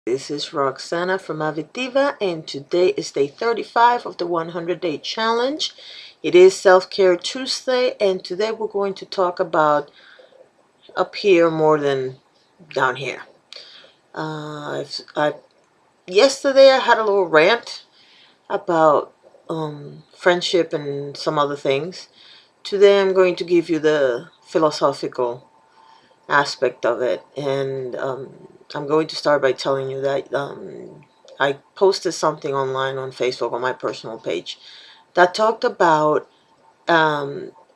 This is Roxana from Avitiva, and today is day 35 of the 100-day challenge. It is Self-Care Tuesday, and today we're going to talk about up here more than down here. Yesterday I had a little rant about friendship and some other things. Today I'm going to give you the philosophical aspect of it, and I'm going to start by telling you that I posted something online on Facebook on my personal page that talked about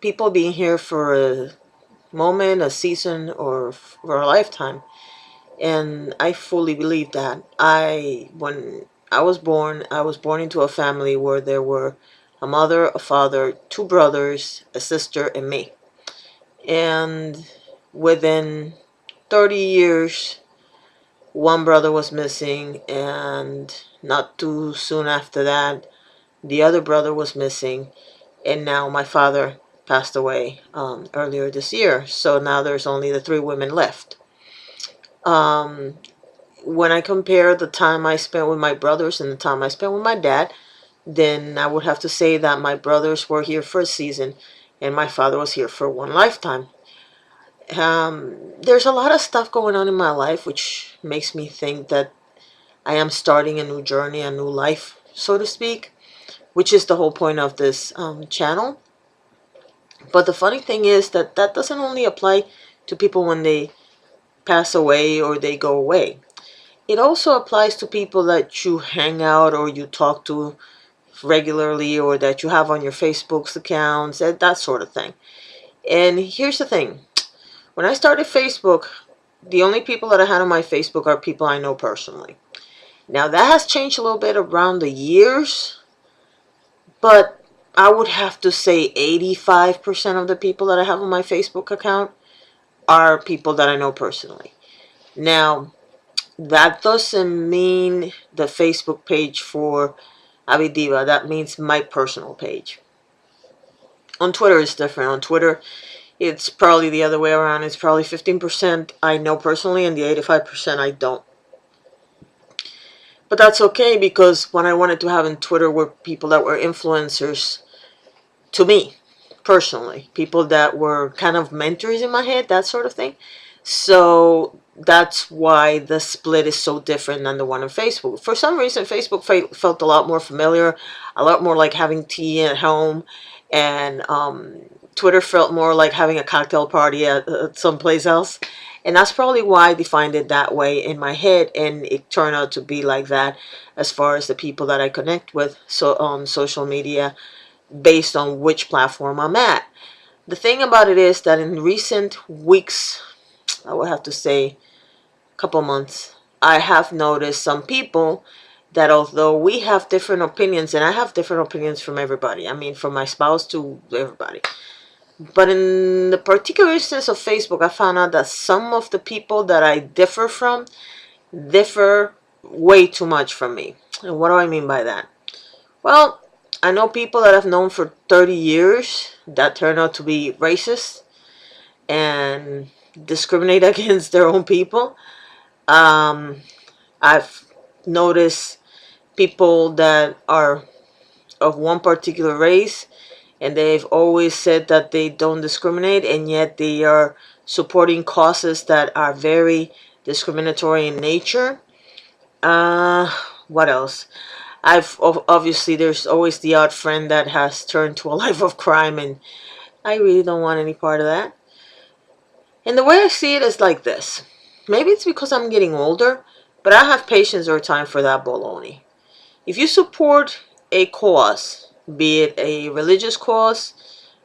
people being here for a moment, a season, or for a lifetime. And I fully believe that. When I was born into a family where there were a mother, a father, two brothers, a sister, and me. And within 30 years, one brother was missing, and not too soon after that, the other brother was missing, and now my father passed away earlier this year. So now there's only the three women left. When I compare the time I spent with my brothers and the time I spent with my dad, then I would have to say that my brothers were here for a season and my father was here for one lifetime. There's a lot of stuff going on in my life which makes me think that I am starting a new journey, a new life, so to speak, which is the whole point of this channel. But the funny thing is that that doesn't only apply to people when they pass away or they go away. It also applies to people that you hang out or you talk to regularly or that you have on your Facebook's accounts, that sort of thing. And here's the thing. When I started Facebook, the only people that I had on my Facebook are people I know personally. Now that has changed a little bit around the years, but I would have to say 85% of the people that I have on my Facebook account are people that I know personally. Now, that doesn't mean the Facebook page for Avidiva. That means my personal page. On Twitter, it's different. On Twitter, it's probably the other way around. It's probably 15% I know personally and the 85% I don't. But that's okay, because what I wanted to have in Twitter were people that were influencers to me, personally. People that were kind of mentors in my head, that sort of thing. So that's why the split is so different than the one on Facebook. For some reason, Facebook felt a lot more familiar, a lot more like having tea at home, and Twitter felt more like having a cocktail party at someplace else. And that's probably why I defined it that way in my head, and it turned out to be like that as far as the people that I connect with on social media based on which platform I'm at. The thing about it is that in recent weeks, I would have to say a couple months, I have noticed some people that although we have different opinions, and I have different opinions from everybody, I mean from my spouse to everybody, but in the particular instance of Facebook, I found out that some of the people that I differ from differ way too much from me. And what do I mean by that? Well, I know people that I've known for 30 years that turn out to be racist and discriminate against their own people. I've noticed people that are of one particular race, and they've always said that they don't discriminate, and yet they are supporting causes that are very discriminatory in nature. What else? Obviously, there's always the odd friend that has turned to a life of crime, and I really don't want any part of that. And the way I see it is like this. Maybe it's because I'm getting older, but I have patience or time for that baloney. If you support a cause, be it a religious cause,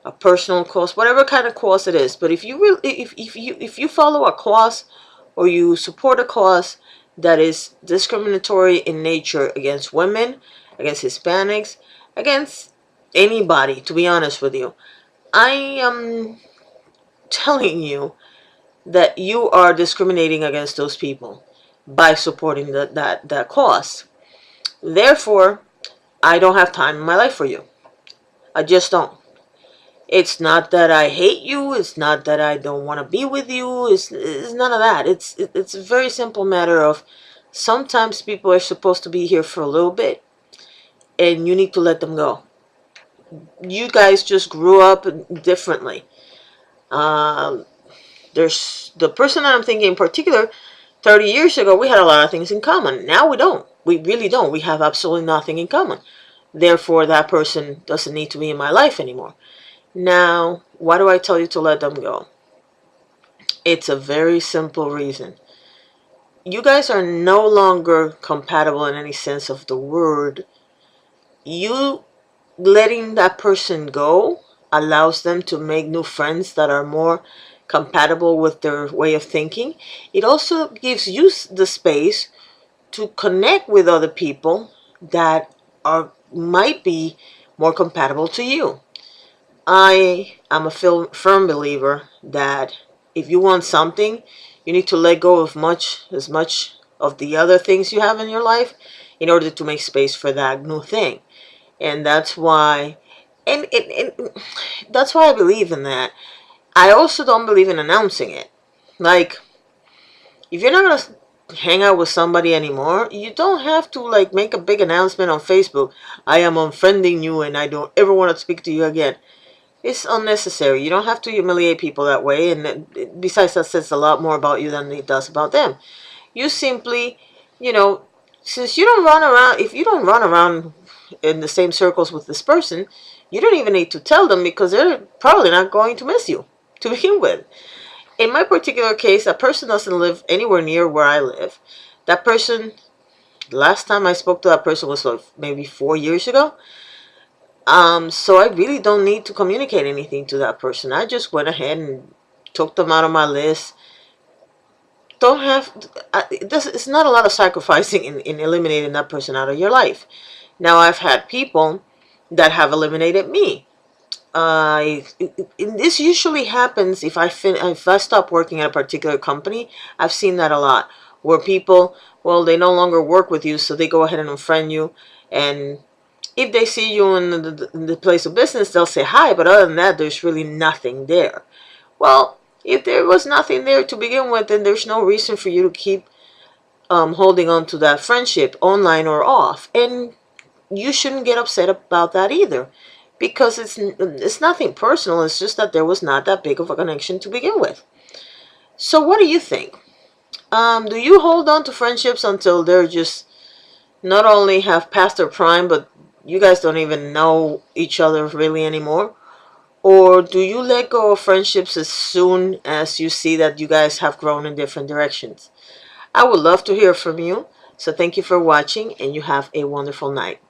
a personal cause, whatever kind of cause it is, but if you follow a cause or you support a cause that is discriminatory in nature against women, against Hispanics, against anybody, to be honest with you, I am telling you that you are discriminating against those people by supporting that cause. Therefore, I don't have time in my life for you. I just don't. It's not that I hate you. It's not that I don't want to be with you. It's none of that. It's a very simple matter of Sometimes people are supposed to be here for a little bit, and you need to let them go. You guys just grew up differently. Um, there's the person that I'm thinking in particular. 30 years ago, we had a lot of things in common. Now we don't. We really don't. We have absolutely nothing in common. Therefore, that person doesn't need to be in my life anymore. Now, why do I tell you to let them go? It's a very simple reason. You guys are no longer compatible in any sense of the word. You letting that person go allows them to make new friends that are more compatible with their way of thinking. It also gives you the space to connect with other people that are might be more compatible to you. I am a firm believer that if you want something, you need to let go of as much of the other things you have in your life in order to make space for that new thing. And that's why, and that's why I believe in that. I also don't believe in announcing it. Like, if you're not gonna hang out with somebody anymore, you don't have to like make a big announcement on Facebook. I am unfriending you and I don't ever want to speak to you again. It's unnecessary. You don't have to humiliate people that way. And besides, that says a lot more about you than it does about them. You simply, you know, since you don't run around, if you don't run around in the same circles with this person, you don't even need to tell them because they're probably not going to miss you to begin with. In my particular case, that person doesn't live anywhere near where I live. That person, last time I spoke to that person was like maybe 4 years ago. So I really don't need to communicate anything to that person. I just went ahead and took them out of my list. Don't have, it's not a lot of sacrificing in eliminating that person out of your life. Now, I've had people that have eliminated me. This usually happens if I stop working at a particular company. I've seen that a lot, where people, well, they no longer work with you, so they go ahead and unfriend you, and if they see you in the place of business, they'll say hi, but other than that, there's really nothing there. Well, if there was nothing there to begin with, then there's no reason for you to keep holding on to that friendship, online or off. And you shouldn't get upset about that either, because it's nothing personal. It's just that there was not that big of a connection to begin with. So what do you think? Do you hold on to friendships until they're just not only have passed their prime, but you guys don't even know each other really anymore? Or do you let go of friendships as soon as you see that you guys have grown in different directions? I would love to hear from you. So thank you for watching, and you have a wonderful night.